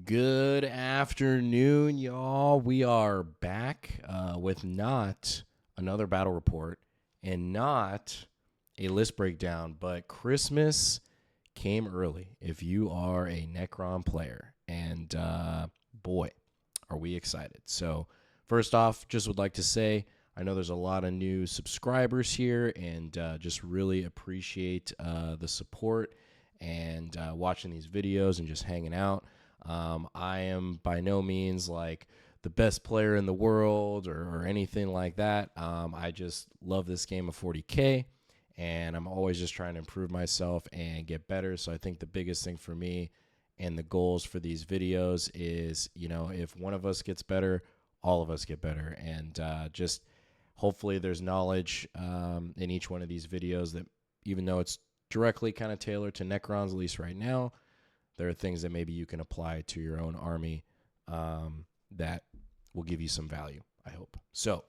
Good afternoon, y'all. We are back with not another battle report and not a list breakdown, but Christmas came early if you are a Necron player. And boy, are we excited. So, first off, just would like to say I know there's a lot of new subscribers here and just really appreciate the support and watching these videos and just hanging out. I am by no means like the best player in the world or anything like that. I just love this game of 40K, and I'm always just trying to improve myself and get better. So I think the biggest thing for me and the goals for these videos is, if one of us gets better, all of us get better. And just hopefully there's knowledge in each one of these videos that even though it's directly kind of tailored to Necrons, at least right now, there are things that maybe you can apply to your own army that will give you some value, I hope. So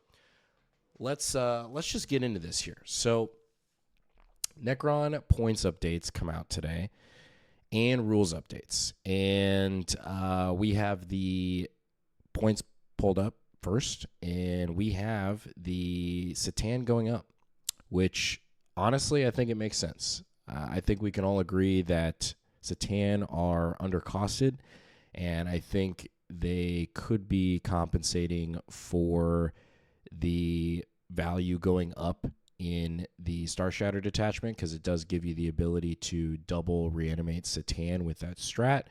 let's just get into this here. So Necron points updates come out today and rules updates. And we have the points pulled up first, and we have the Satan going up, which honestly I think it makes sense. I think we can all agree that Satan are undercosted, and I think they could be compensating for the value going up in the Star Shatter detachment because it does give you the ability to double reanimate Satan with that strat.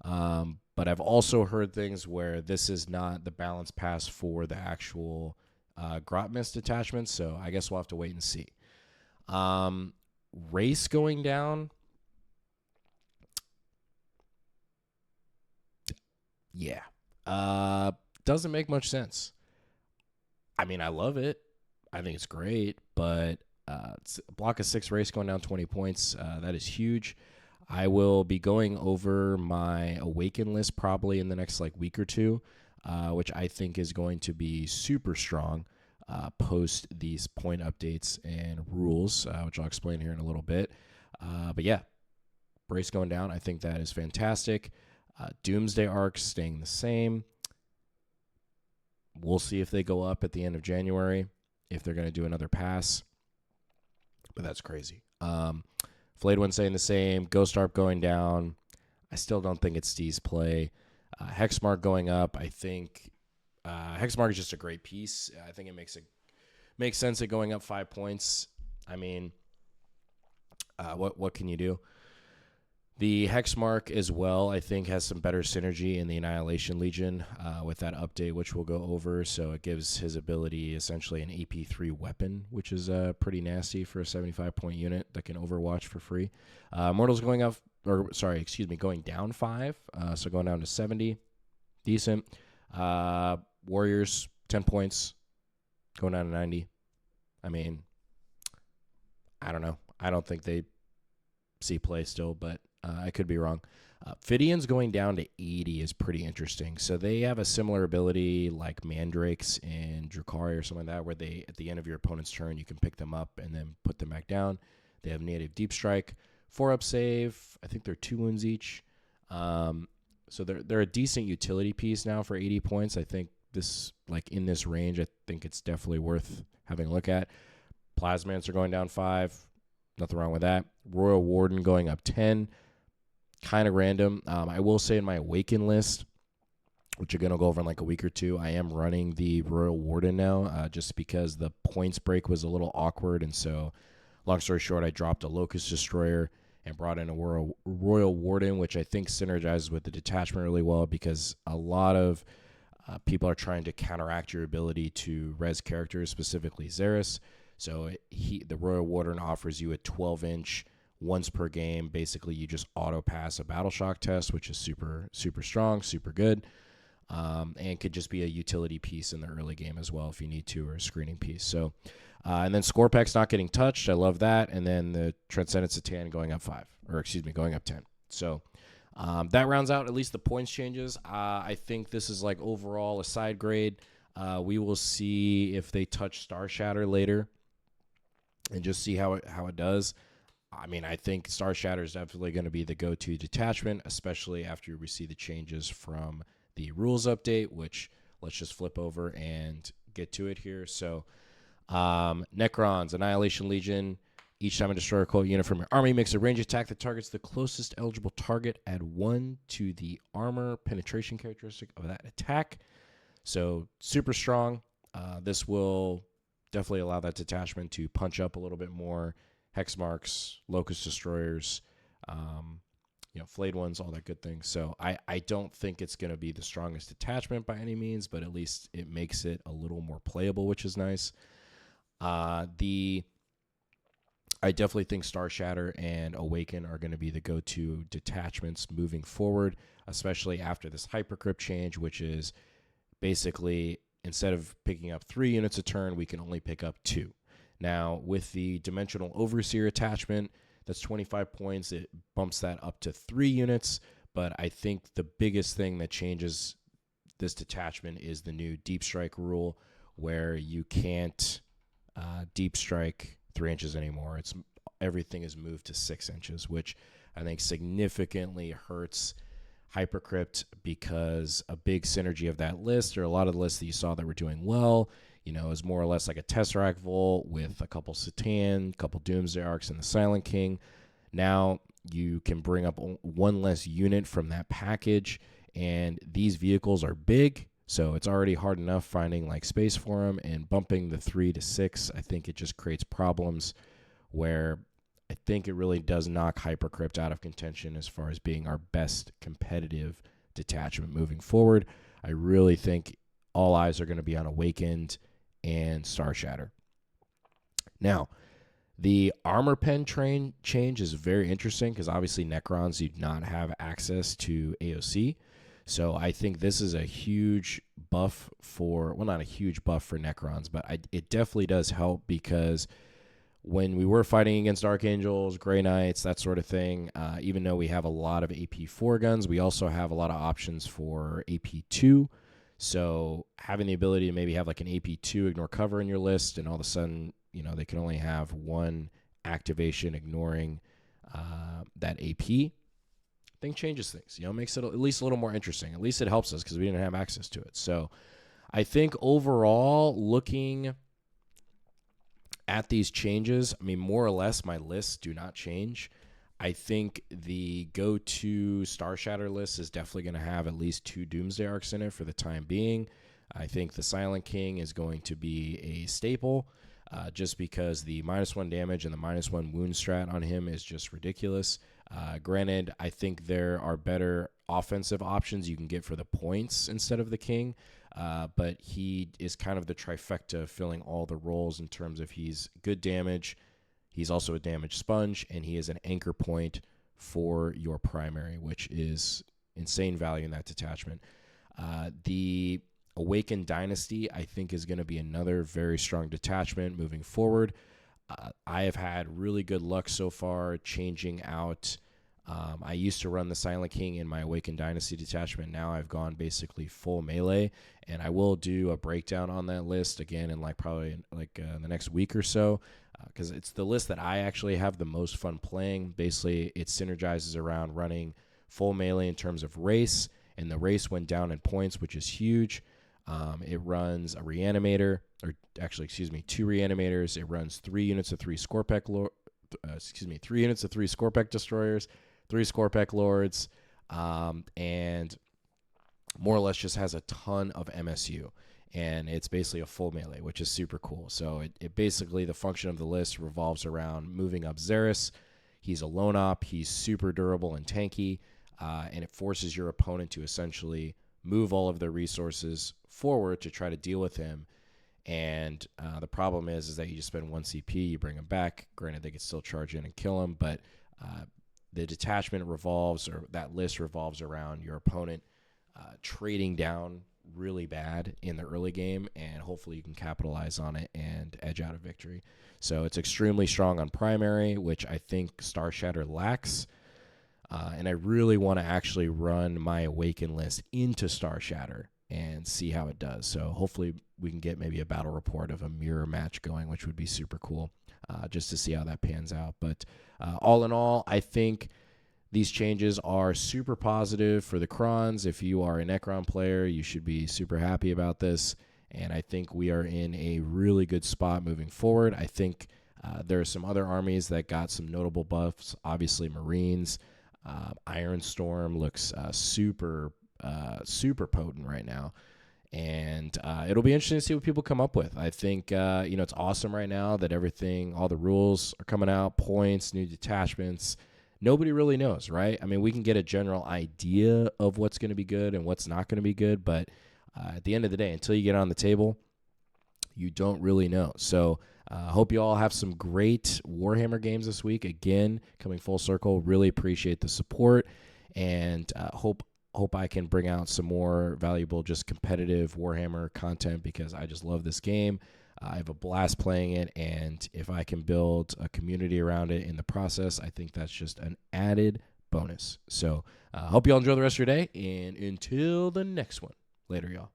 But I've also heard things where this is not the balance pass for the actual Grotmist detachment, so I guess we'll have to wait and see. Race going down. Yeah. Doesn't make much sense. I mean, I love it. I think it's great, but it's a block of 6 race going down 20 points. That is huge. I will be going over my Awaken list probably in the next week or two, which I think is going to be super strong post these point updates and rules, which I'll explain here in a little bit. But yeah, race going down. I think that is fantastic. Doomsday arcs staying the same. We'll see if they go up at the end of January, if they're going to do another pass. But that's crazy. Flayed One staying the same. Ghost Arp going down. I still don't think it's Steve's play. Hexmark going up. I think Hexmark is just a great piece. I think it makes sense at going up 5 points. I mean, what can you do? The Hexmark as well, I think, has some better synergy in the Annihilation Legion with that update, which we'll go over. So it gives his ability essentially an AP3 weapon, which is pretty nasty for a 75-point unit that can Overwatch for free. Mortals going down 5, so going down to 70. Decent. Warriors, 10 points, going down to 90. I mean, I don't know. I don't think they see play still, but I could be wrong. Fidians going down to 80 is pretty interesting. So they have a similar ability like Mandrakes and Drukhari or something like that, where they, at the end of your opponent's turn, you can pick them up and then put them back down. They have native Deep Strike, 4-up save. I think they're 2 wounds each. So they're a decent utility piece now for 80 points. I think this, in this range, I think it's definitely worth having a look at. Plasmants are going down 5. Nothing wrong with that. Royal Warden going up 10. Kind of random. I will say in my Awaken list, which you're going to go over in a week or two, I am running the Royal Warden now just because the points break was a little awkward. And so, long story short, I dropped a Locust Destroyer and brought in a Royal Warden, which I think synergizes with the detachment really well because a lot of people are trying to counteract your ability to res characters, specifically Xeris. So the Royal Warden offers you a 12-inch once per game. Basically, you just auto pass a battle shock test, which is super, super strong, super good, and could just be a utility piece in the early game as well if you need to, or a screening piece. So, and then Scorpek's not getting touched. I love that. And then the Transcendent Satan going up 10. So that rounds out at least the points changes. I think this is overall a side grade. We will see if they touch Star Shatter later and just see how it does. I mean, I think Star Shatter is definitely going to be the go-to detachment, especially after we see the changes from the rules update, which let's just flip over and get to it here. So, Necrons, Annihilation Legion. Each time a destroyer cult unit from your army makes a range attack that targets the closest eligible target, add 1 to the armor penetration characteristic of that attack. So super strong. This will definitely allow that detachment to punch up a little bit more. Hex marks, locust destroyers, flayed ones, all that good thing. So I don't think it's going to be the strongest detachment by any means, but at least it makes it a little more playable, which is nice. I definitely think Star Shatter and Awaken are going to be the go-to detachments moving forward, especially after this Hypercrypt change, which is basically instead of picking up 3 units a turn, we can only pick up 2. Now, with the Dimensional Overseer attachment, that's 25 points. It bumps that up to 3 units, but I think the biggest thing that changes this detachment is the new Deep Strike rule, where you can't Deep Strike 3 inches anymore. Everything is moved to 6 inches, which I think significantly hurts Hypercrypt, because a big synergy of that list, or a lot of the lists that you saw that were doing well, is more or less like a Tesseract Volt with a couple Satan, a couple Doomsday Arcs, and the Silent King. Now you can bring up 1 less unit from that package, and these vehicles are big, so it's already hard enough finding like space for them, and bumping the 3 to 6, I think it just creates problems where I think it really does knock Hypercrypt out of contention as far as being our best competitive detachment moving forward. I really think all eyes are going to be on Awakened and Star Shatter. Now, the armor pen train change is very interesting because obviously Necrons do not have access to AOC. So I think this is a huge buff for, well, not a huge buff for Necrons, but it definitely does help, because when we were fighting against Archangels, Grey Knights, that sort of thing, even though we have a lot of AP4 guns, we also have a lot of options for AP2. So having the ability to maybe have like an AP2 ignore cover in your list, and all of a sudden, they can only have 1 activation ignoring that AP, I think changes things. Makes it at least a little more interesting. At least it helps us because we didn't have access to it. So I think overall, looking at these changes, I mean, more or less my lists do not change. I think the go-to Star Shatter list is definitely going to have at least 2 Doomsday Arcs in it for the time being. I think the Silent King is going to be a staple, just because the -1 damage and the -1 wound strat on him is just ridiculous. Granted, I think there are better offensive options you can get for the points instead of the King, but he is kind of the trifecta, filling all the roles in terms of he's good damage, he's also a damage sponge, and he is an anchor point for your primary, which is insane value in that detachment. The Awakened Dynasty, I think, is going to be another very strong detachment moving forward. I have had really good luck so far changing out. I used to run the Silent King in my Awakened Dynasty detachment. Now I've gone basically full melee, and I will do a breakdown on that list again in probably the next week or so, because it's the list that I actually have the most fun playing. Basically, it synergizes around running full melee in terms of race, and the race went down in points, which is huge. It runs a reanimator, or actually, 2 reanimators. It runs 3 units of 3 Scorpec 3 units of 3 Scorpec destroyers, 3 Scorpec lords, and more or less just has a ton of MSU. And it's basically a full melee, which is super cool. So it basically, the function of the list revolves around moving up Xeris. He's a lone op. He's super durable and tanky, and it forces your opponent to essentially move all of their resources forward to try to deal with him. And the problem is that you just spend 1 CP, you bring him back. Granted, they could still charge in and kill him, but the detachment revolves, or that list revolves around your opponent trading down really bad in the early game, and hopefully you can capitalize on it and edge out a victory. So it's extremely strong on primary, which I think Star Shatter lacks. And I really want to actually run my Awaken list into Star Shatter and see how it does. So hopefully we can get maybe a battle report of a mirror match going, which would be super cool. just to see how that pans out. But all in all, I think these changes are super positive for the Crons. If you are a Necron player, you should be super happy about this. And I think we are in a really good spot moving forward. I think there are some other armies that got some notable buffs. Obviously, Marines. Iron Storm looks super potent right now. And it'll be interesting to see what people come up with. I think, it's awesome right now that all the rules are coming out, points, new detachments. Nobody really knows, right? I mean, we can get a general idea of what's going to be good and what's not going to be good, but at the end of the day, until you get on the table, you don't really know. So I hope you all have some great Warhammer games this week. Again, coming full circle, really appreciate the support, and hope I can bring out some more valuable, just competitive Warhammer content, because I just love this game. I have a blast playing it, and if I can build a community around it in the process, I think that's just an added bonus. So hope you all enjoy the rest of your day, and until the next one, later, y'all.